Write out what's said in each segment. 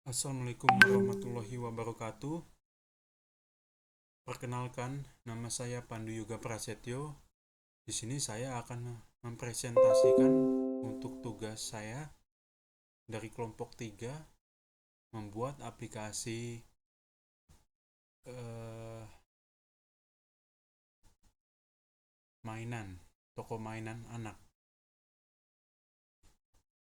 Assalamualaikum warahmatullahi wabarakatuh. Perkenalkan, nama saya Pandu Yoga Prasetyo. Di sini saya akan mempresentasikan untuk tugas saya dari kelompok 3 membuat aplikasi eh, mainan, toko mainan anak.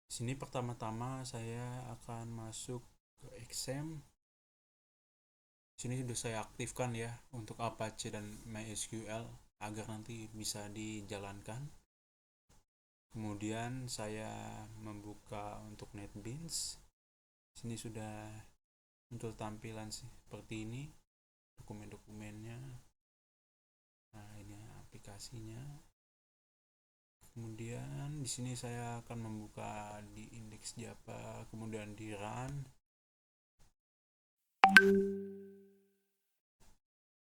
Di sini pertama-tama saya akan masuk ke XAMPP. Sini sudah saya aktifkan ya untuk Apache dan MySQL agar nanti bisa dijalankan. Kemudian saya membuka untuk NetBeans. Sini sudah muncul tampilan seperti ini, dokumen-dokumennya. Nah, ini aplikasinya. Kemudian di sini saya akan membuka di indeks Java, kemudian di run.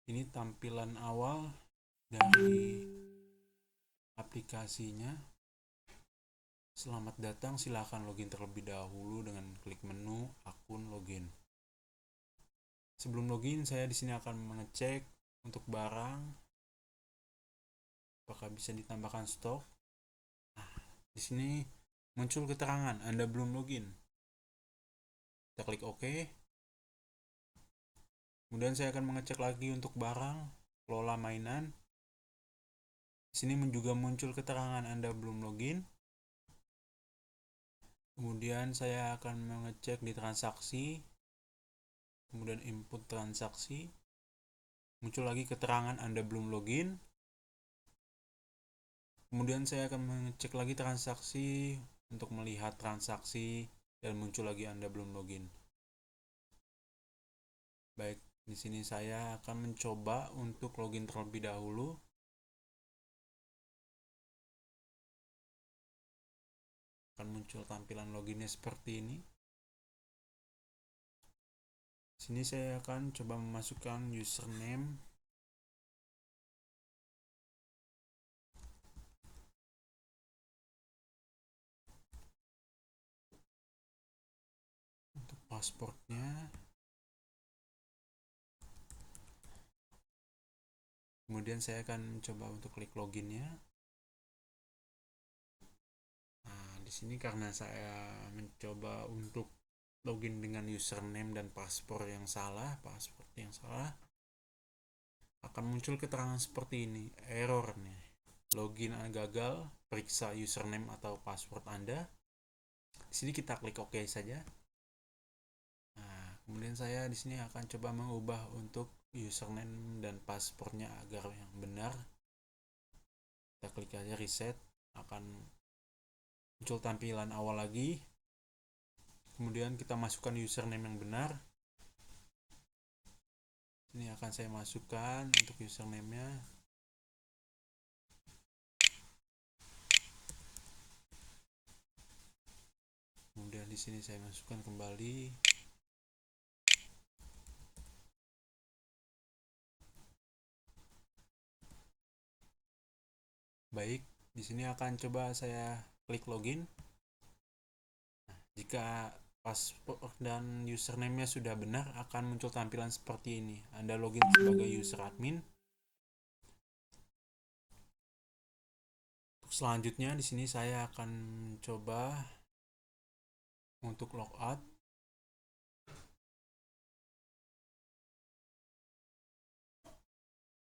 Ini tampilan awal dari aplikasinya. Selamat datang, silakan login terlebih dahulu dengan klik menu akun login. Sebelum login, saya di sini akan mengecek untuk barang apakah bisa ditambahkan stok. Nah, di sini muncul keterangan Anda belum login. Kita klik OK. Kemudian saya akan mengecek lagi untuk barang kelola mainan. Di sini juga muncul keterangan Anda belum login. Kemudian saya akan mengecek di transaksi. Kemudian input transaksi. Muncul lagi keterangan Anda belum login. Kemudian saya akan mengecek lagi transaksi untuk melihat transaksi dan muncul lagi Anda belum login. Baik, di sini saya akan mencoba untuk login terlebih dahulu. Akan muncul tampilan loginnya seperti ini. Sini saya akan coba memasukkan username. Untuk pasportnya. Kemudian saya akan mencoba untuk klik loginnya. Nah, di sini karena saya mencoba untuk login dengan username dan password yang salah, akan muncul keterangan seperti ini, error nih. Login gagal, periksa username atau password Anda. Di sini kita klik OK saja. Nah, kemudian saya di sini akan coba mengubah untuk username dan passwordnya agar yang benar. Kita klik aja reset, akan muncul tampilan awal lagi. Kemudian kita masukkan username yang benar. Ini akan saya masukkan untuk username-nya. Kemudian di sini saya masukkan kembali. Baik, di sini akan coba saya klik login. Nah, jika password dan username-nya sudah benar, akan muncul tampilan seperti ini. Anda login sebagai user admin. Untuk selanjutnya di sini saya akan coba untuk logout.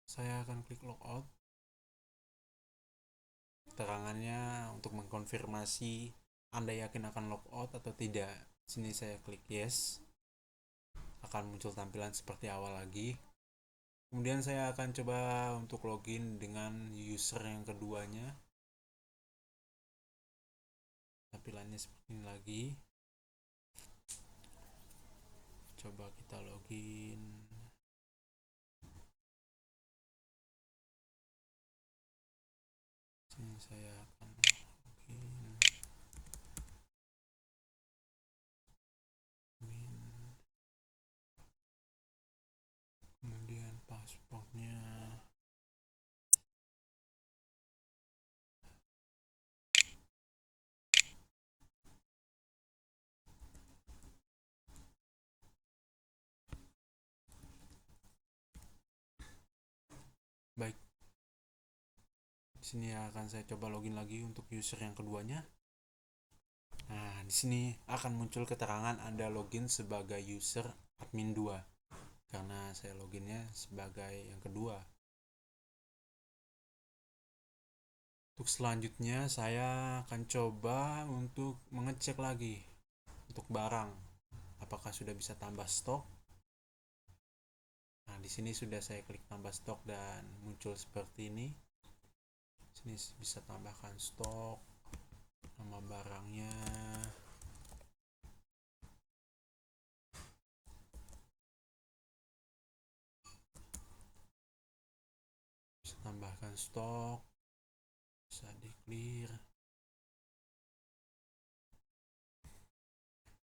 Saya akan klik logout. Keterangannya untuk mengkonfirmasi Anda yakin akan logout atau tidak. Sini saya klik yes. Akan muncul tampilan seperti awal lagi. Kemudian saya akan coba untuk login dengan user yang keduanya. Tampilannya seperti ini lagi. Coba kita login. Sini saya akan login. Kemudian passwordnya. Baik, di sini akan saya coba login lagi untuk user yang keduanya. Nah, di sini akan muncul keterangan Anda login sebagai user admin 2 karena saya loginnya sebagai yang kedua. Untuk selanjutnya saya akan coba untuk mengecek lagi untuk barang apakah sudah bisa tambah stok. Nah, di sini sudah saya klik tambah stok dan muncul seperti ini. Di sini bisa tambahkan stok, nama barangnya. Bisa tambahkan stok, bisa di clear.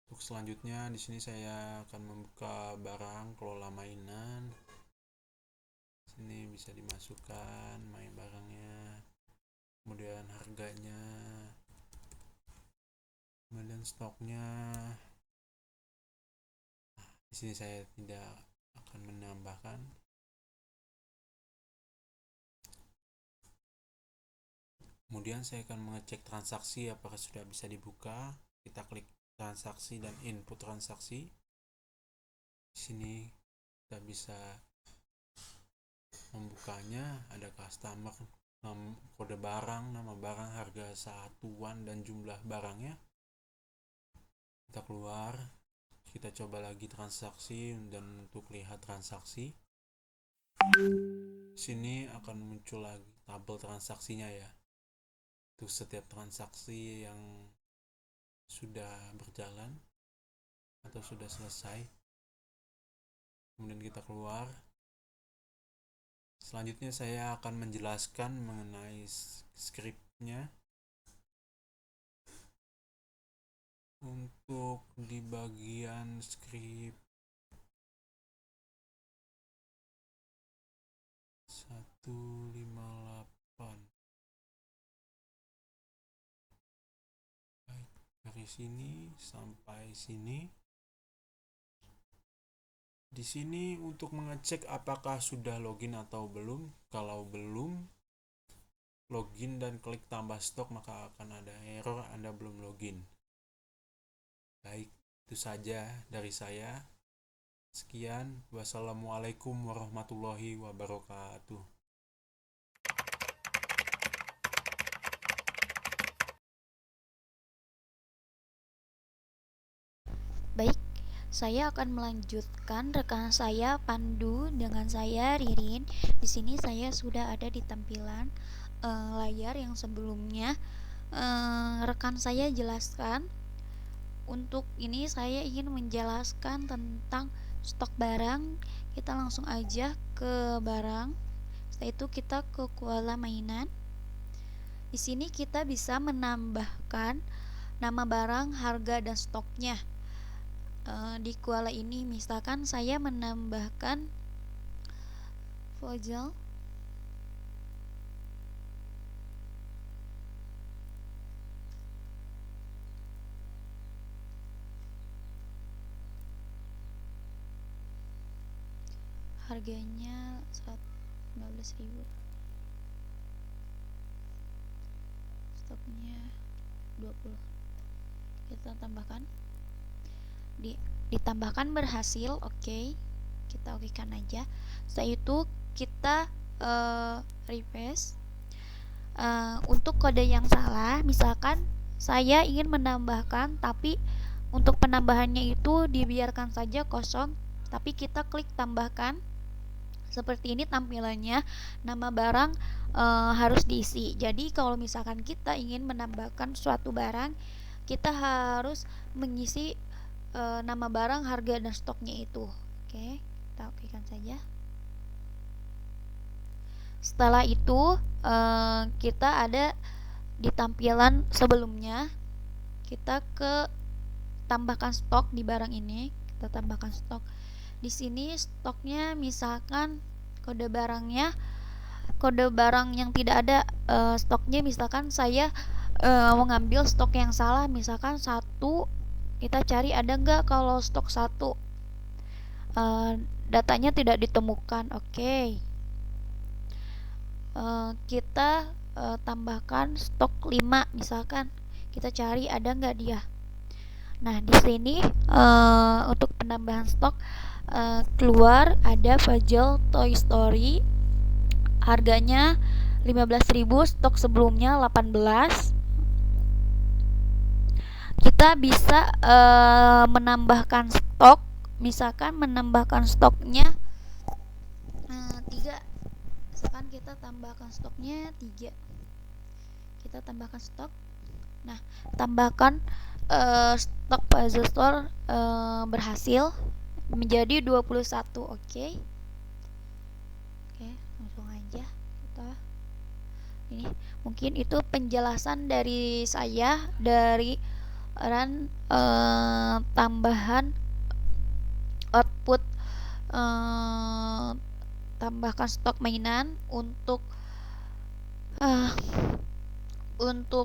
Untuk selanjutnya di sini saya akan membuka barang kelola mainan. Sini bisa dimasukkan main barangnya, kemudian harganya, kemudian stoknya. Di sini saya tidak akan menambahkan. Kemudian saya akan mengecek transaksi apakah sudah bisa dibuka. Kita klik transaksi dan input transaksi. Di sini kita bisa membukanya, ada customer, kode barang, nama barang, harga satuan dan jumlah barangnya. Kita keluar, kita coba lagi transaksi dan untuk lihat transaksi. Sini akan muncul lagi tabel transaksinya ya. Untuk setiap transaksi yang sudah berjalan atau sudah selesai. Kemudian kita keluar. Selanjutnya saya akan menjelaskan mengenai scriptnya. Untuk di bagian script 158. Baik, dari sini sampai sini. Di sini untuk mengecek apakah sudah login atau belum. Kalau belum login dan klik tambah stok maka akan ada error Anda belum login. Baik, itu saja dari saya. Sekian, wassalamualaikum warahmatullahi wabarakatuh. Baik, saya akan melanjutkan rekan saya Pandu dengan saya Ririn. Di sini saya sudah ada di tampilan layar yang sebelumnya rekan saya jelaskan. Untuk ini saya ingin menjelaskan tentang stok barang. Kita langsung aja ke barang. Setelah itu kita ke kuala mainan. Di sini kita bisa menambahkan nama barang, harga dan stoknya. Di kuala ini misalkan saya menambahkan Fojal harganya 15.000, stoknya 20. Kita tambahkan, ditambahkan berhasil. Oke, kita okekan aja. Setelah itu kita refresh. Untuk kode yang salah, misalkan saya ingin menambahkan tapi untuk penambahannya itu dibiarkan saja kosong, tapi kita klik tambahkan. Seperti ini tampilannya, nama barang harus diisi. Jadi kalau misalkan kita ingin menambahkan suatu barang, kita harus mengisi nama barang, harga dan stoknya itu. Oke, kita okekan saja. Setelah itu kita ada di tampilan sebelumnya, kita ke tambahkan stok di barang ini. Kita tambahkan stok. Di sini stoknya misalkan kode barang yang tidak ada stoknya, misalkan saya mengambil stok yang salah, misalkan 1. Kita cari ada nggak kalau stok 1, datanya tidak ditemukan. Oke. kita tambahkan stok 5 misalkan, kita cari ada nggak dia. Nah di sini untuk penambahan stok keluar ada puzzle Toy Story, harganya 15.000, stok sebelumnya 18. Kita bisa menambahkan stok, misalkan menambahkan stoknya 3, misalkan kita tambahkan stoknya 3, kita tambahkan stok. Nah tambahkan stok puzzle store berhasil menjadi 21. Oke, langsung aja kita ini. Mungkin itu penjelasan dari saya dari tambahan output, tambahkan stok mainan untuk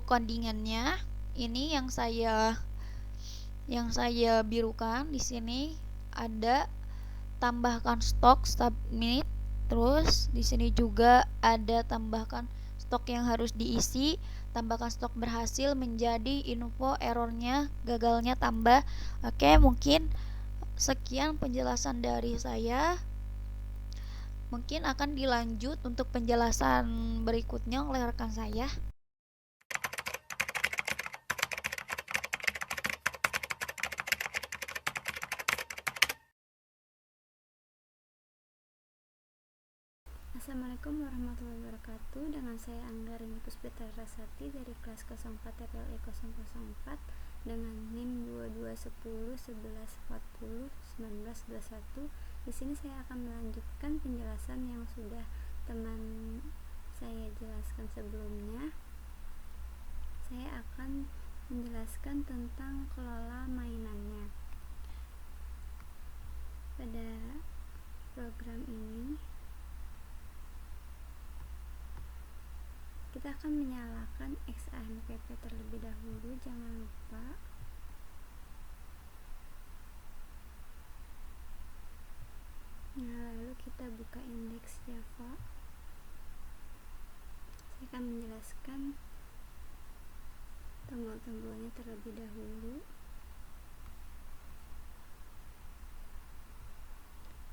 codingannya. Ini yang saya birukan di sini ada tambahkan stok submit, terus di sini juga ada tambahkan stok yang harus diisi, tambahkan stok berhasil menjadi info errornya gagalnya tambah. Oke, mungkin sekian penjelasan dari saya. Mungkin akan dilanjut untuk penjelasan berikutnya oleh rekan saya. Assalamualaikum warahmatullahi wabarakatuh. Dengan saya Angga Rini Puspita Rasati dari kelas 04 TPLE 004 dengan NIM 2210 1140 1921. Di sini saya akan melanjutkan penjelasan yang sudah teman saya jelaskan sebelumnya. Saya akan menjelaskan tentang kelola mainannya. Pada program ini kita akan menyalakan XAMPP terlebih dahulu, jangan lupa. Nah, lalu kita buka indeks Java. Saya akan menjelaskan tombol-tombolnya terlebih dahulu.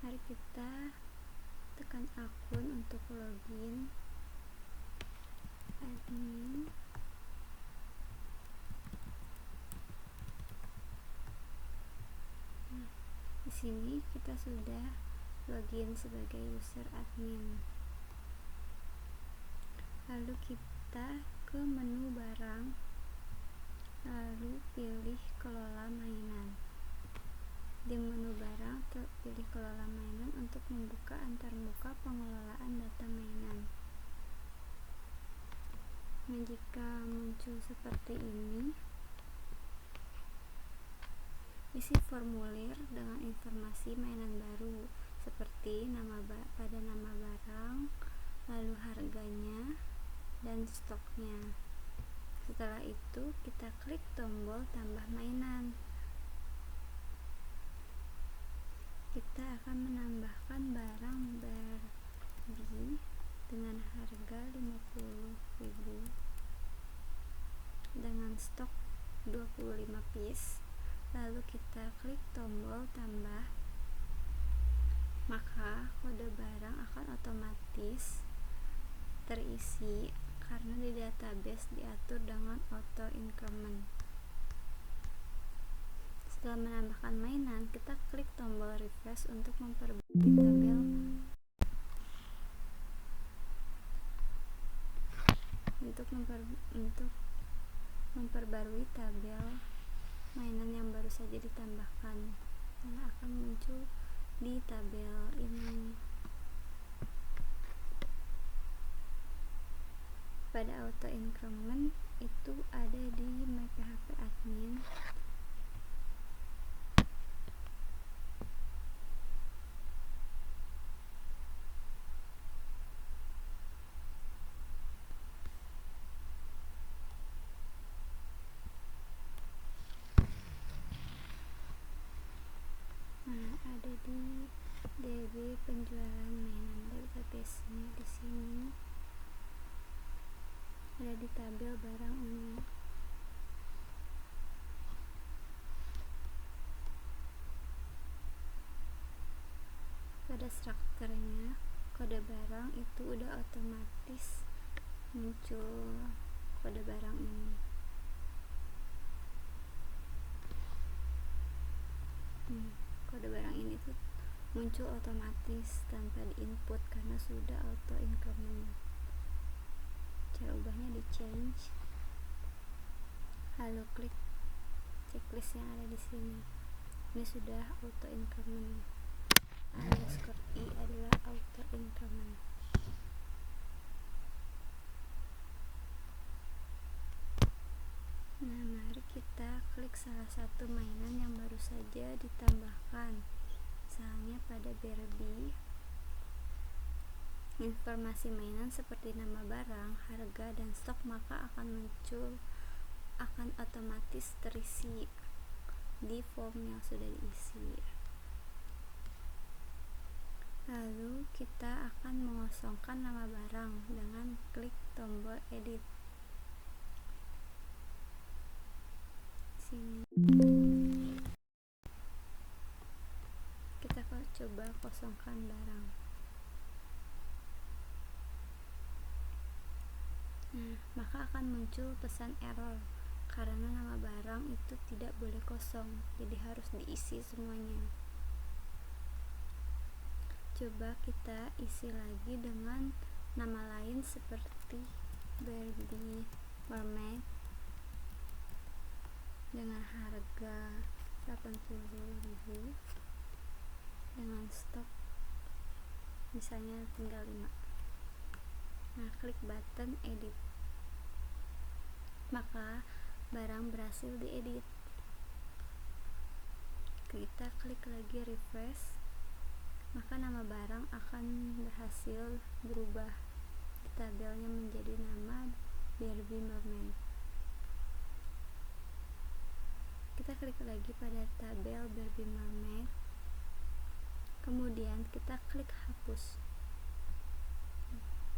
Mari kita tekan akun untuk login. Admin. Nah, di sini kita sudah login sebagai user admin. Lalu kita ke menu barang, lalu pilih kelola mainan. Di menu barang pilih kelola mainan untuk membuka antarmuka pengelolaan data mainan. Nah, jika muncul seperti ini, isi formulir dengan informasi mainan baru seperti pada nama barang, lalu harganya, dan stoknya. Setelah itu kita klik tombol tambah mainan. Kita akan menambahkan barang Barbie dengan harga 50.000 dengan stok 25 piece. Lalu kita klik tombol tambah, maka kode barang akan otomatis terisi karena di database diatur dengan auto increment. Setelah menambahkan mainan, kita klik tombol refresh untuk memperbarui tabel. Untuk memperbarui tabel mainan yang baru saja ditambahkan yang akan muncul di tabel ini. Pada auto increment itu ada di MyPHP admin. Ada di DB penjualan mainan database-nya di sini. di tabel barang ini. Pada strukturnya, kode barang itu udah otomatis muncul kode barang ini. Kode barang ini tuh muncul otomatis tanpa diinput karena sudah auto increment. Cara ubahnya di change, lalu klik checklist yang ada di sini. Ini sudah auto increment. Underscore i adalah auto increment. Nah, mari kita klik salah satu mainan yang baru saja ditambahkan. Misalnya pada Barbie, informasi mainan seperti nama barang, harga, dan stok maka akan otomatis terisi di form yang sudah diisi. Lalu kita akan mengosongkan nama barang dengan klik tombol edit sini. Kita coba kosongkan barang. Nah, maka akan muncul pesan error karena nama barang itu tidak boleh kosong, jadi harus diisi semuanya. Coba kita isi lagi dengan nama lain seperti Barbie Mermaid dengan harga 80.000 dengan stok misalnya tinggal 5. Nah, klik button edit, maka barang berhasil diedit. Kita klik lagi refresh, maka nama barang akan berhasil berubah di tabelnya menjadi nama Barbie Mermaid. Kita klik lagi pada tabel Barbie Mermaid, kemudian kita klik hapus.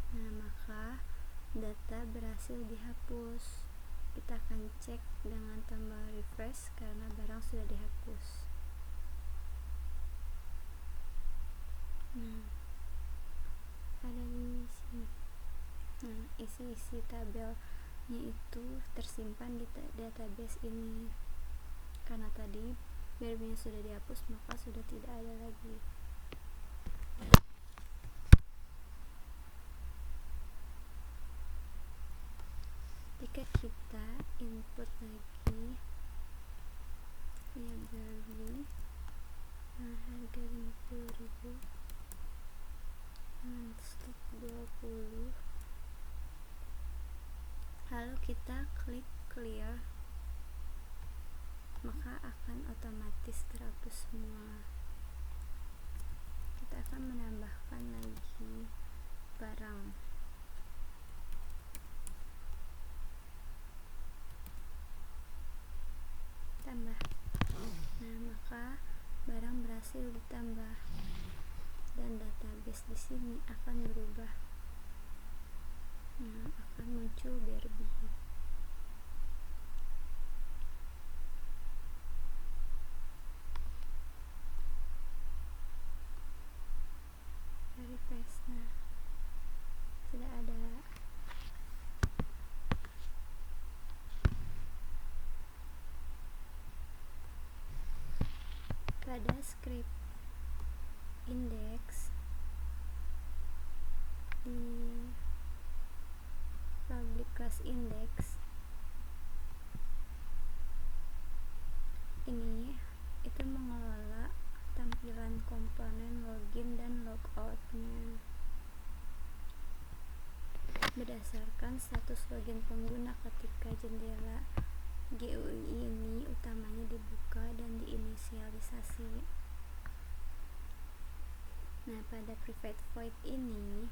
Nah, maka data berhasil dihapus. Kita akan cek dengan tombol refresh karena barang sudah dihapus. Nah, ada di sini. Nah, isi tabelnya itu tersimpan di database ini. Karena tadi Barbie sudah dihapus, maka sudah tidak ada lagi. Jika kita input lagi ya Barbie, nah harga 50.000 dengan stok 20, lalu kita klik clear, maka akan otomatis terhapus semua. Kita akan menambahkan lagi barang. Tambah. Nah, maka barang berhasil ditambah dan database di sini akan berubah. Nah, akan muncul Barbie. Refresh. Nah, sudah ada. Pada script index di public class index ini itu mengelola tampilan komponen login dan logoutnya berdasarkan status login pengguna ketika jendela GUI ini utamanya dibuka dan diinisialisasi. Nah, pada private void ini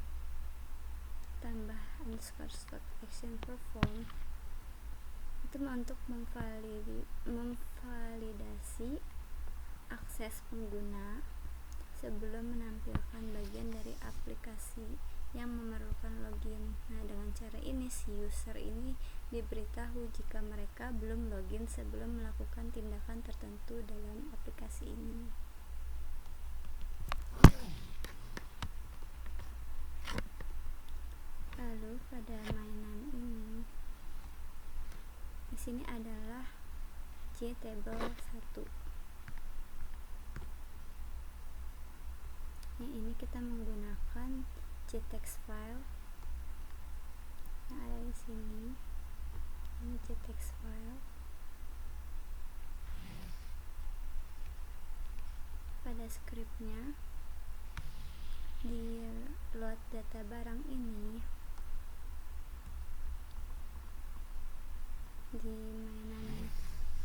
tambah underscore stock action perform itu untuk memvalidasi akses pengguna sebelum menampilkan bagian dari aplikasi yang memerlukan login. Nah, dengan cara ini si user ini diberitahu jika mereka belum login sebelum melakukan tindakan tertentu dalam aplikasi ini. Lalu pada mainan ini, di sini adalah JTable 1. Yang ini kita menggunakan JText file yang ada di sini. Ini JText file. Pada scriptnya di load data barang ini di mainan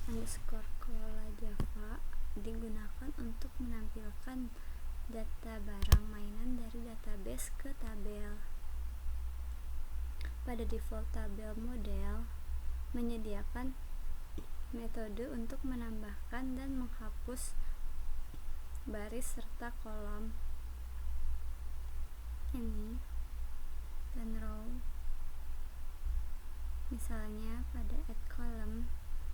underscore kelola Java digunakan untuk menampilkan data barang mainan dari database ke tabel. Pada default tabel model menyediakan metode untuk menambahkan dan menghapus baris serta kolom ini dan row. Misalnya pada add column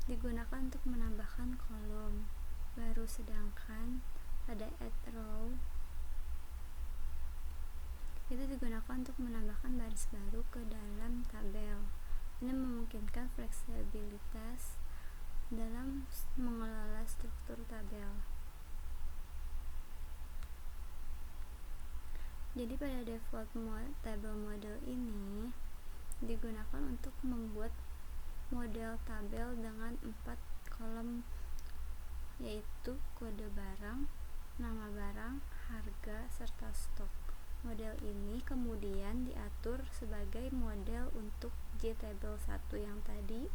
digunakan untuk menambahkan kolom baru, sedangkan pada add row itu digunakan untuk menambahkan baris baru ke dalam tabel. Ini memungkinkan fleksibilitas dalam mengelola struktur tabel. Jadi pada default table model ini digunakan untuk membuat model tabel dengan 4 kolom, yaitu kode barang, nama barang, harga, serta stok. Model ini kemudian diatur sebagai model untuk JTable 1 yang tadi,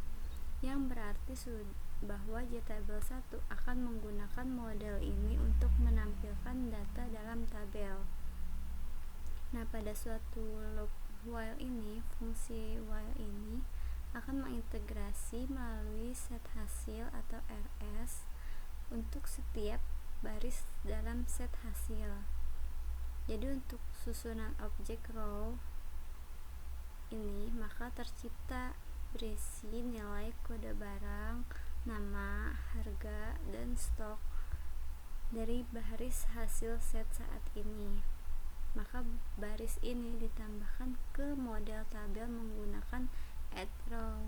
yang berarti bahwa JTable 1 akan menggunakan model ini untuk menampilkan data dalam tabel. Nah, pada suatu loop while ini, fungsi while ini akan mengintegrasi melalui set hasil atau RS untuk setiap baris dalam set hasil. Jadi untuk susunan objek row ini maka tercipta berisi nilai kode barang, nama, harga, dan stok dari baris hasil set saat ini. Maka baris ini ditambahkan ke model tabel menggunakan add row.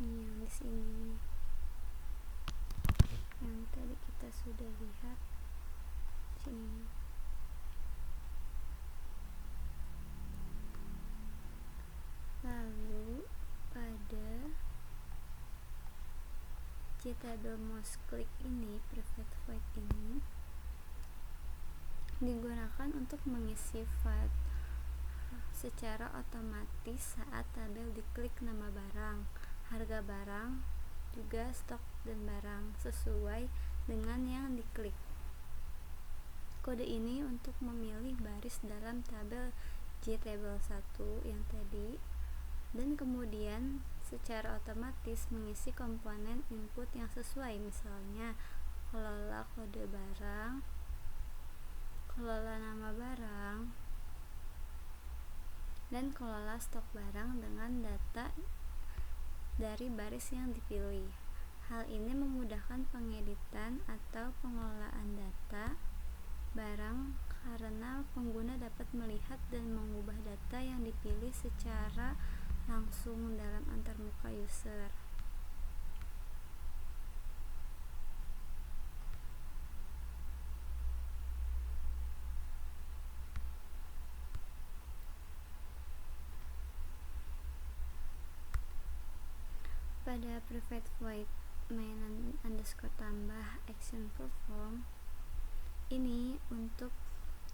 Ini yang di sini, yang tadi kita sudah lihat sini. Lalu pada JTable mouse click ini, private void ini digunakan untuk mengisi file secara otomatis saat tabel diklik nama barang, harga barang, juga stok dan barang sesuai dengan yang diklik. Kode ini untuk memilih baris dalam tabel JTable 1 yang tadi, dan kemudian secara otomatis mengisi komponen input yang sesuai, misalnya kelola kode barang, kelola nama barang, dan kelola stok barang dengan data dari baris yang dipilih. Hal ini memudahkan pengeditan atau pengelolaan data barang karena pengguna dapat melihat dan mengubah data yang dipilih secara langsung dalam antarmuka user. Pada private void mainan underscore tambah action perform ini untuk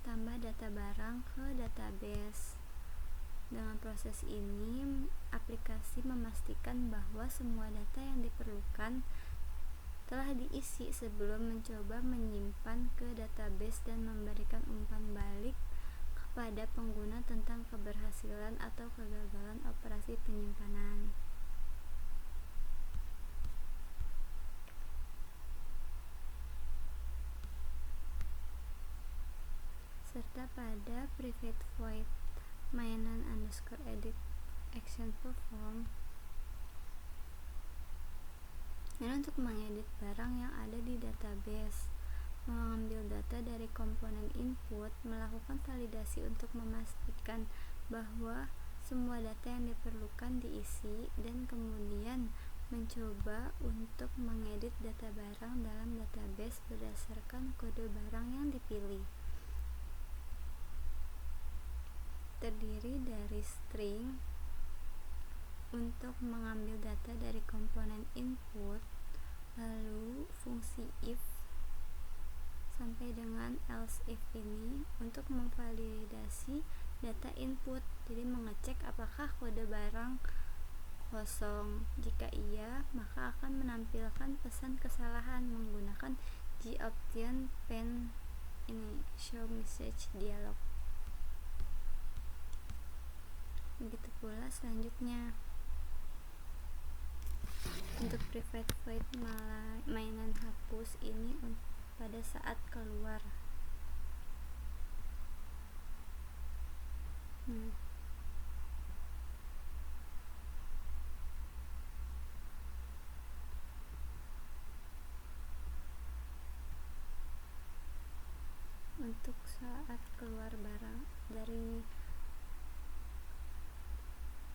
tambah data barang ke database. Dengan proses ini, aplikasi memastikan bahwa semua data yang diperlukan telah diisi sebelum mencoba menyimpan ke database dan memberikan umpan balik kepada pengguna tentang keberhasilan atau kegagalan operasi penyimpanan. serta pada private void mainan underscore edit action perform. Dan untuk mengedit barang yang ada di database, mengambil data dari komponen input, melakukan validasi untuk memastikan bahwa semua data yang diperlukan diisi, dan kemudian mencoba untuk mengedit data barang dalam database berdasarkan kode barang yang dipilih. Terdiri dari string untuk mengambil data dari komponen input, lalu fungsi if sampai dengan else if ini untuk memvalidasi data input, jadi mengecek apakah kode barang kosong. Jika iya, maka akan menampilkan pesan kesalahan menggunakan goption pen ini show message dialog. Begitu pula selanjutnya untuk private void mainan hapus ini pada saat keluar. Untuk saat keluar barang dari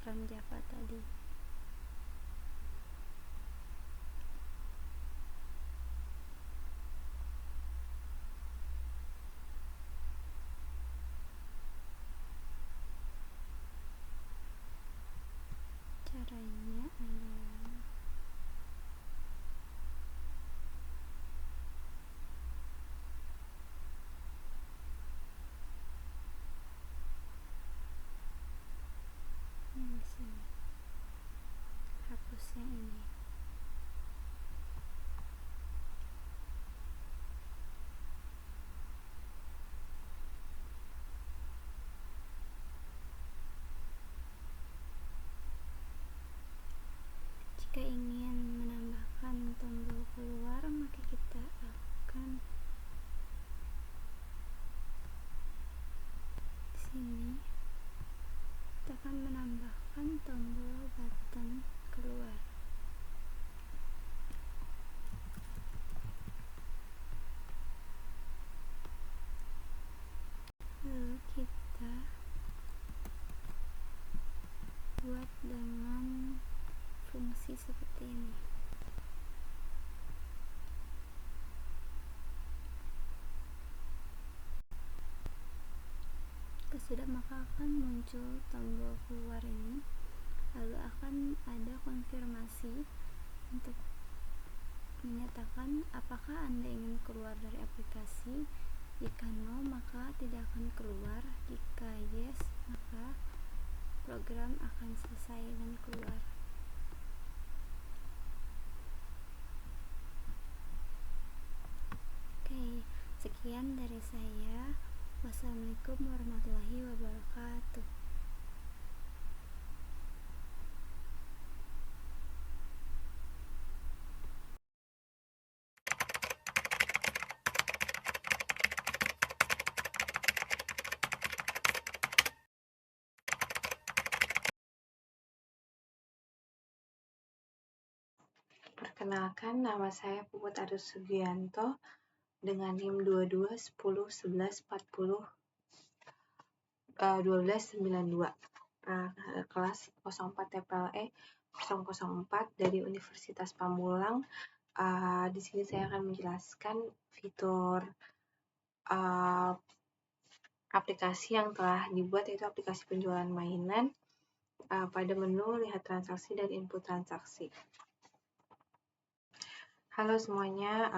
RAM Java tadi. Caranya adalah di sini. Hapus yang ini. Jika ingin menambahkan tombol keluar, maka kita akan di sini kita akan menambahkan tombol button keluar. Lalu kita buat dengan fungsi seperti ini. Jika sudah, maka akan muncul tombol keluar ini, lalu akan ada konfirmasi untuk menyatakan apakah Anda ingin keluar dari aplikasi. Jika no, maka tidak akan keluar. Jika yes, maka program akan selesai dan keluar. Oke, sekian dari saya. Wassalamualaikum warahmatullahi wabarakatuh. Perkenalkan, nama saya Puput Arus Sugianto dengan NIM 22101140 1292, kelas 04 TPLE 004 dari Universitas Pamulang. Di sini saya akan menjelaskan fitur aplikasi yang telah dibuat, yaitu aplikasi penjualan mainan. Pada menu lihat transaksi dan input transaksi. Halo semuanya,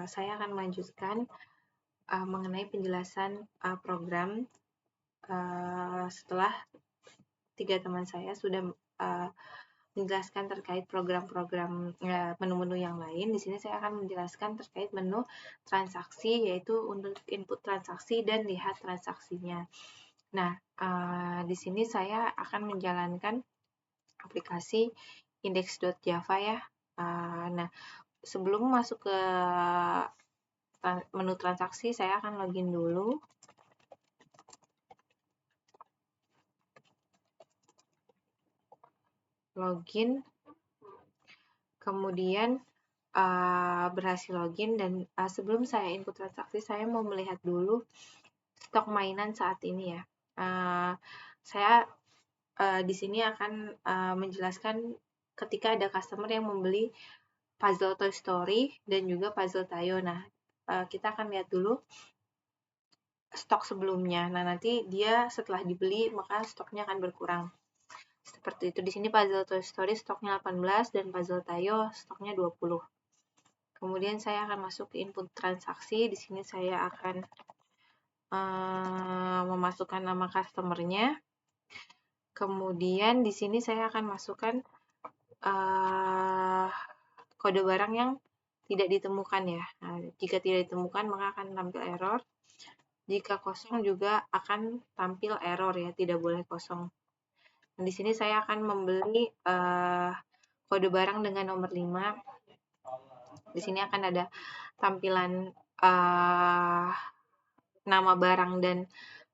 saya akan melanjutkan mengenai penjelasan program setelah 3 teman saya sudah menjelaskan terkait program-program menu-menu yang lain. Di sini saya akan menjelaskan terkait menu transaksi, yaitu untuk input transaksi dan lihat transaksinya. Nah, di sini saya akan menjalankan aplikasi index.java ya. Nah, sebelum masuk ke menu transaksi, saya akan login dulu. login, kemudian berhasil login, dan sebelum saya input transaksi, saya mau melihat dulu stok mainan saat ini ya. Saya di sini akan menjelaskan ketika ada customer yang membeli puzzle Toy Story dan juga puzzle Tayo. Nah, kita akan lihat dulu stok sebelumnya. Nah, nanti dia setelah dibeli maka stoknya akan berkurang. Seperti itu. Di sini puzzle Toy Story stoknya 18 dan puzzle Tayo stoknya 20. Kemudian saya akan masuk ke input transaksi. Di sini saya akan memasukkan nama customer-nya. Kemudian di sini saya akan masukkan kode barang yang tidak ditemukan ya. Nah, jika tidak ditemukan maka akan tampil error. Jika kosong juga akan tampil error ya, tidak boleh kosong. Nah, di sini saya akan membeli kode barang dengan nomor 5. Di sini akan ada tampilan nama barang dan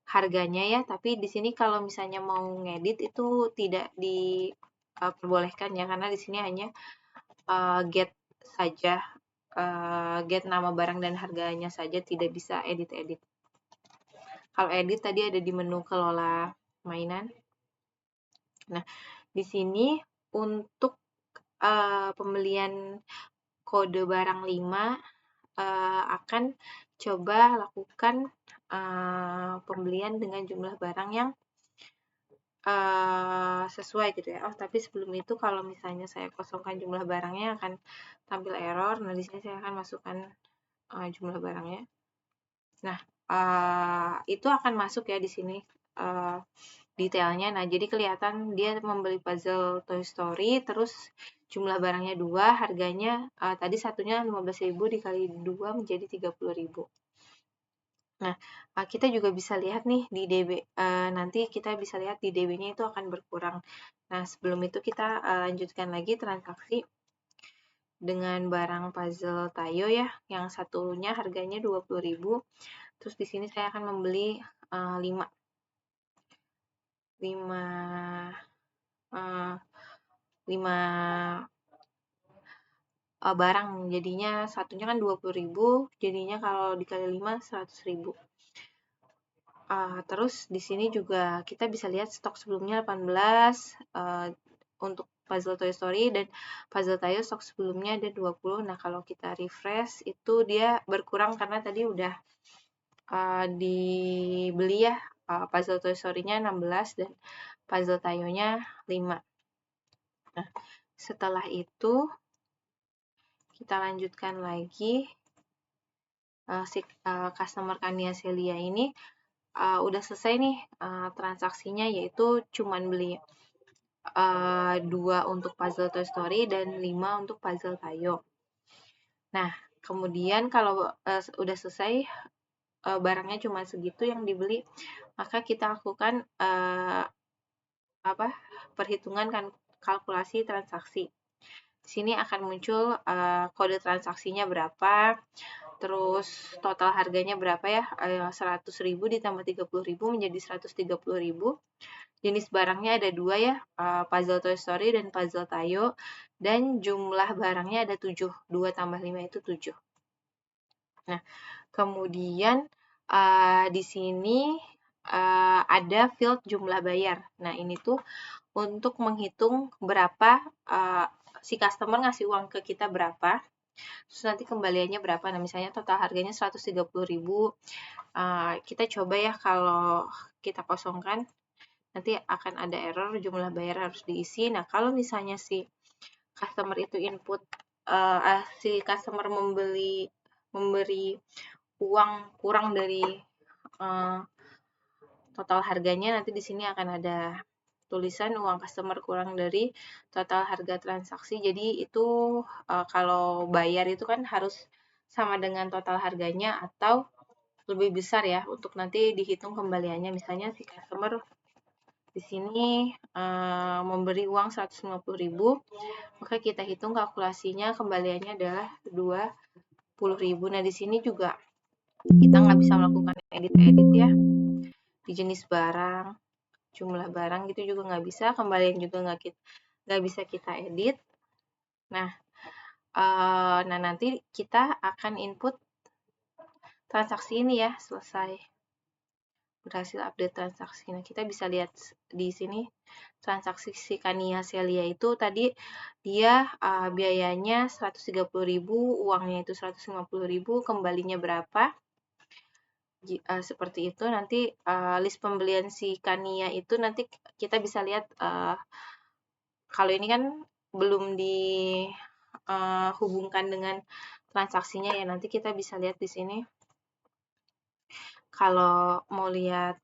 harganya ya, tapi di sini kalau misalnya mau ngedit itu tidak diperbolehkan ya, karena di sini hanya get saja, get nama barang dan harganya saja, tidak bisa edit-edit. Kalau edit tadi ada di menu kelola mainan. Nah, di sini untuk pembelian kode barang 5 akan coba lakukan pembelian dengan jumlah barang yang sesuai gitu ya. Oh, tapi sebelum itu kalau misalnya saya kosongkan jumlah barangnya akan tampil error. Nah, di sini saya akan masukkan jumlah barangnya. Nah, itu akan masuk ya di sini detailnya. Nah, jadi kelihatan dia membeli puzzle Toy Story, terus jumlah barangnya 2, harganya tadi satunya 15.000 dikali 2 menjadi 30.000. Nah, kita juga bisa lihat nih di DB, nanti kita bisa lihat di DB-nya itu akan berkurang. Nah, sebelum itu kita lanjutkan lagi transaksi dengan barang puzzle Tayo ya, yang satunya harganya 20.000. Terus di sini saya akan membeli 5 barang, jadinya satunya kan 20.000, jadinya kalau dikali 5 100.000. Terus di sini juga kita bisa lihat stok sebelumnya 18 untuk puzzle Toy Story, dan puzzle Tayo stok sebelumnya ada 20. Nah, kalau kita refresh itu dia berkurang karena tadi udah dibeli ya, puzzle Toy Story-nya 16 dan puzzle Tayo-nya 5. Nah, setelah itu kita lanjutkan lagi. Si customer Kania Celia ini udah selesai nih transaksinya, yaitu cuman beli 2 untuk puzzle Toy Story dan 5 untuk puzzle Tayo. Nah, kemudian kalau udah selesai barangnya cuma segitu yang dibeli, maka kita lakukan perhitungan kalkulasi transaksi. Di sini akan muncul kode transaksinya berapa, terus total harganya berapa ya, 100.000 ditambah 30.000 menjadi 130.000. Jenis barangnya ada 2 ya, puzzle Toy Story dan puzzle Tayo, dan jumlah barangnya ada 7, 2 tambah 5 itu 7. Nah, kemudian di sini ada field jumlah bayar. Nah, ini tuh untuk menghitung berapa si customer ngasih uang ke kita berapa, terus nanti kembaliannya berapa. Nah, misalnya total harganya 130.000, kita coba ya kalau kita kosongkan, nanti akan ada error, jumlah bayar harus diisi. Nah, kalau misalnya si customer itu input, si customer memberi uang kurang dari total harganya, nanti di sini akan ada tulisan uang customer kurang dari total harga transaksi. Jadi itu kalau bayar itu kan harus sama dengan total harganya atau lebih besar ya, untuk nanti dihitung kembaliannya. Misalnya si customer di sini memberi uang 150.000, maka kita hitung kalkulasinya kembaliannya adalah 20.000. Nah, di sini juga kita nggak bisa melakukan edit-edit ya, di jenis barang, jumlah barang gitu juga nggak bisa, kembalian juga nggak nggak bisa kita edit. Nah, nanti kita akan input transaksi ini ya, selesai. Berhasil update transaksi. Nah, kita bisa lihat di sini transaksi si Kania Celia itu tadi dia biayanya 130.000, uangnya itu 150.000, kembalinya berapa? Seperti itu. Nanti list pembelian si Kania itu nanti kita bisa lihat kalau ini kan belum dihubungkan dengan transaksinya ya. Nanti kita bisa lihat di sini. Kalau mau lihat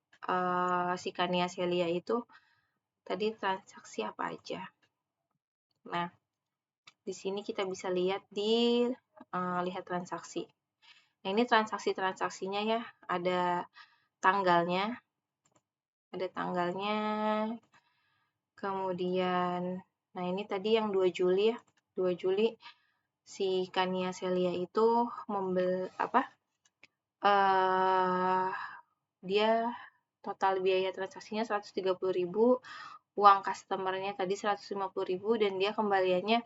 si Kania Celia itu tadi transaksi apa aja. Nah, di sini kita bisa lihat di lihat transaksi. Nah, ini transaksi-transaksinya ya, ada tanggalnya. Kemudian nah ini tadi yang 2 Juli ya. 2 Juli si Kania Celia itu dia total biaya transaksinya 130.000, uang customernya tadi 150.000 dan dia kembaliannya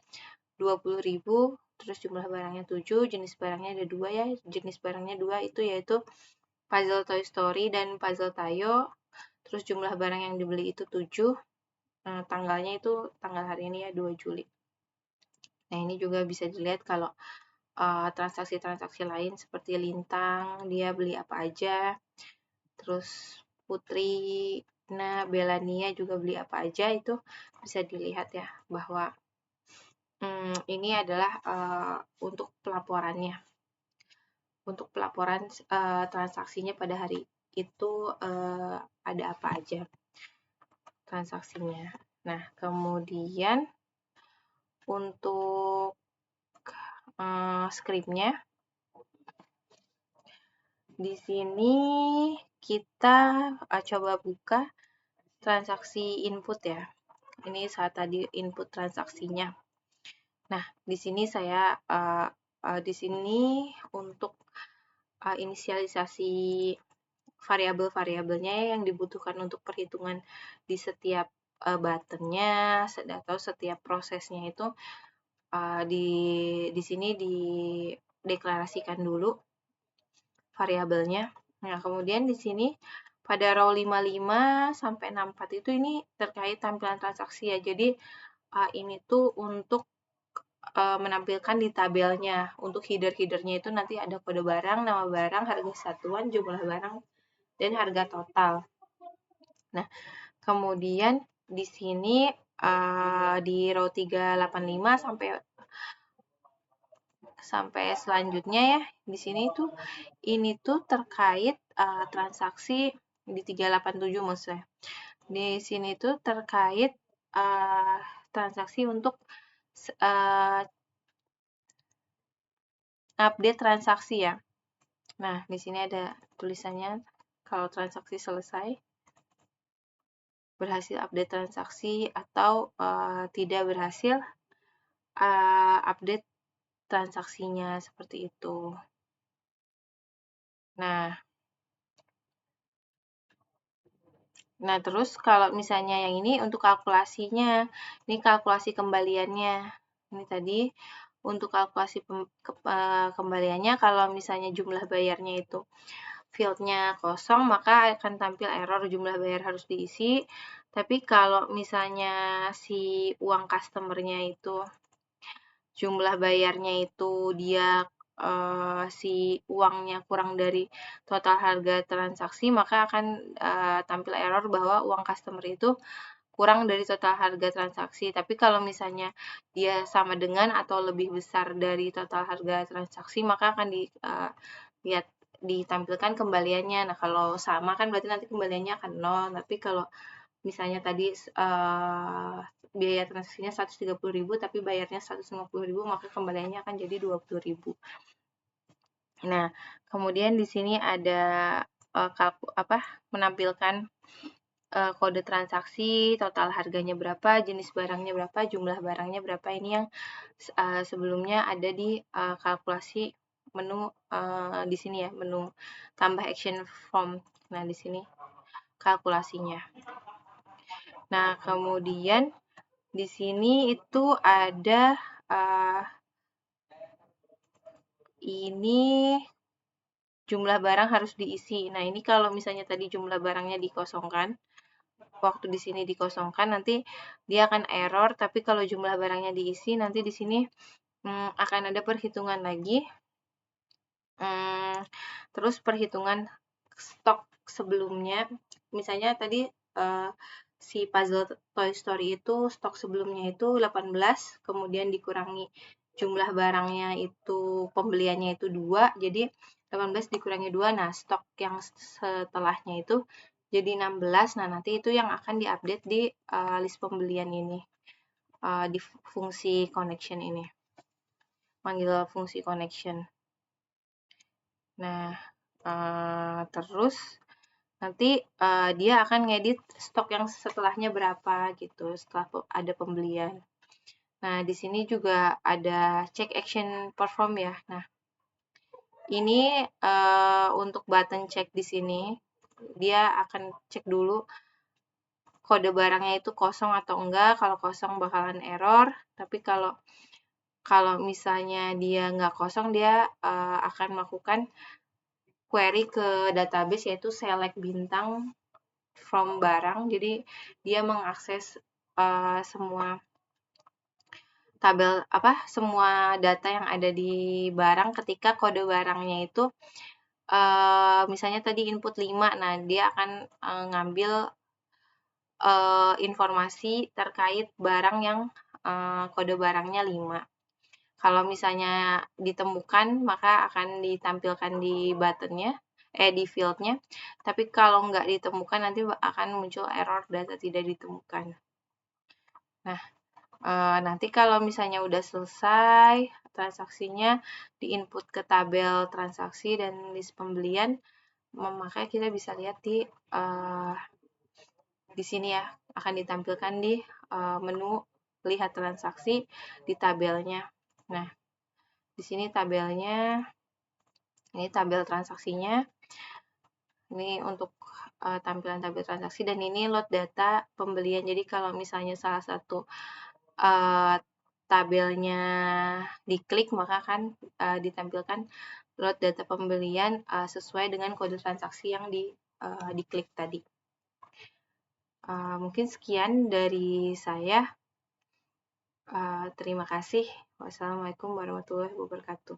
20.000, terus jumlah barangnya 7, jenis barangnya ada 2 ya. Jenis barangnya 2 itu yaitu puzzle Toy Story dan puzzle Tayo. Terus jumlah barang yang dibeli itu 7. Tanggalnya itu tanggal hari ini ya, 2 Juli. Nah, ini juga bisa dilihat kalau transaksi-transaksi lain seperti Lintang, dia beli apa aja. Terus Putri, Belania juga beli apa aja, itu bisa dilihat ya bahwa ini adalah untuk pelaporannya. Untuk pelaporan transaksinya pada hari itu ada apa aja transaksinya. Nah, kemudian untuk skripnya di sini kita coba buka transaksi input ya. Ini saat tadi input transaksinya. Nah, di sini saya di sini untuk inisialisasi variabel-variabelnya yang dibutuhkan untuk perhitungan di setiap buttonnya atau setiap prosesnya itu di sini dideklarasikan dulu variabelnya. Nah, kemudian di sini pada row 55 sampai 64 itu ini terkait tampilan transaksi ya. Jadi ini tuh untuk menampilkan di tabelnya. Untuk header-headernya itu nanti ada kode barang, nama barang, harga satuan, jumlah barang, dan harga total. Nah, kemudian di sini di row 385 sampai selanjutnya ya, di sini tuh ini tuh terkait transaksi di 387 maksudnya. Di sini tuh terkait transaksi untuk update transaksi ya. Nah, di sini ada tulisannya kalau transaksi selesai, berhasil update transaksi atau tidak berhasil update transaksinya, seperti itu. Nah, terus kalau misalnya yang ini untuk kalkulasinya, ini kalkulasi kembaliannya. Ini tadi untuk kalkulasi kembaliannya, kalau misalnya jumlah bayarnya itu fieldnya kosong, maka akan tampil error jumlah bayar harus diisi. Tapi kalau misalnya si uang customernya itu jumlah bayarnya itu dia si uangnya kurang dari total harga transaksi, maka akan tampil error bahwa uang customer itu kurang dari total harga transaksi. Tapi kalau misalnya dia sama dengan atau lebih besar dari total harga transaksi, maka akan ditampilkan kembaliannya. Nah, kalau sama kan berarti nanti kembaliannya akan 0. Tapi kalau misalnya tadi biaya transaksinya 130.000 tapi bayarnya 150.000, maka kembaliannya akan jadi 20.000. Nah, kemudian di sini ada menampilkan kode transaksi, total harganya berapa, jenis barangnya berapa, jumlah barangnya berapa. Ini yang sebelumnya ada di kalkulasi menu di sini ya, menu tambah action form. Nah, di sini kalkulasinya. Nah, kemudian Di sini itu ada ini jumlah barang harus diisi. Nah, ini kalau misalnya tadi jumlah barangnya dikosongkan, waktu di sini dikosongkan nanti dia akan error, tapi kalau jumlah barangnya diisi nanti di sini akan ada perhitungan lagi. Terus perhitungan stok sebelumnya, misalnya tadi si puzzle Toy Story itu stok sebelumnya itu 18, kemudian dikurangi jumlah barangnya itu pembeliannya itu 2, jadi 18 dikurangi 2, nah stok yang setelahnya itu jadi 16, nah nanti itu yang akan diupdate di list pembelian ini, di fungsi connection ini, manggil fungsi connection. Nah, terus nanti dia akan ngedit stok yang setelahnya berapa gitu setelah ada pembelian. Nah, di sini juga ada check action perform ya. Nah, ini untuk button check di sini dia akan cek dulu kode barangnya itu kosong atau enggak. Kalau kosong bakalan error, tapi kalau misalnya dia nggak kosong, dia akan melakukan query ke database yaitu select bintang from barang. Jadi dia mengakses semua tabel semua data yang ada di barang ketika kode barangnya itu misalnya tadi input 5. Nah, dia akan ngambil informasi terkait barang yang kode barangnya 5. Kalau misalnya ditemukan, maka akan ditampilkan di buttonnya, di fieldnya. Tapi kalau nggak ditemukan, nanti akan muncul error data tidak ditemukan. Nah, nanti kalau misalnya udah selesai transaksinya, di-input ke tabel transaksi dan list pembelian, maka kita bisa lihat di sini ya, akan ditampilkan di menu lihat transaksi di tabelnya. Nah, di sini tabelnya, ini tabel transaksinya, ini untuk tampilan tabel transaksi, dan ini load data pembelian. Jadi kalau misalnya salah satu tabelnya diklik, maka akan ditampilkan load data pembelian sesuai dengan kode transaksi yang diklik tadi. Mungkin sekian dari saya. Terima kasih. Wassalamualaikum warahmatullahi wabarakatuh.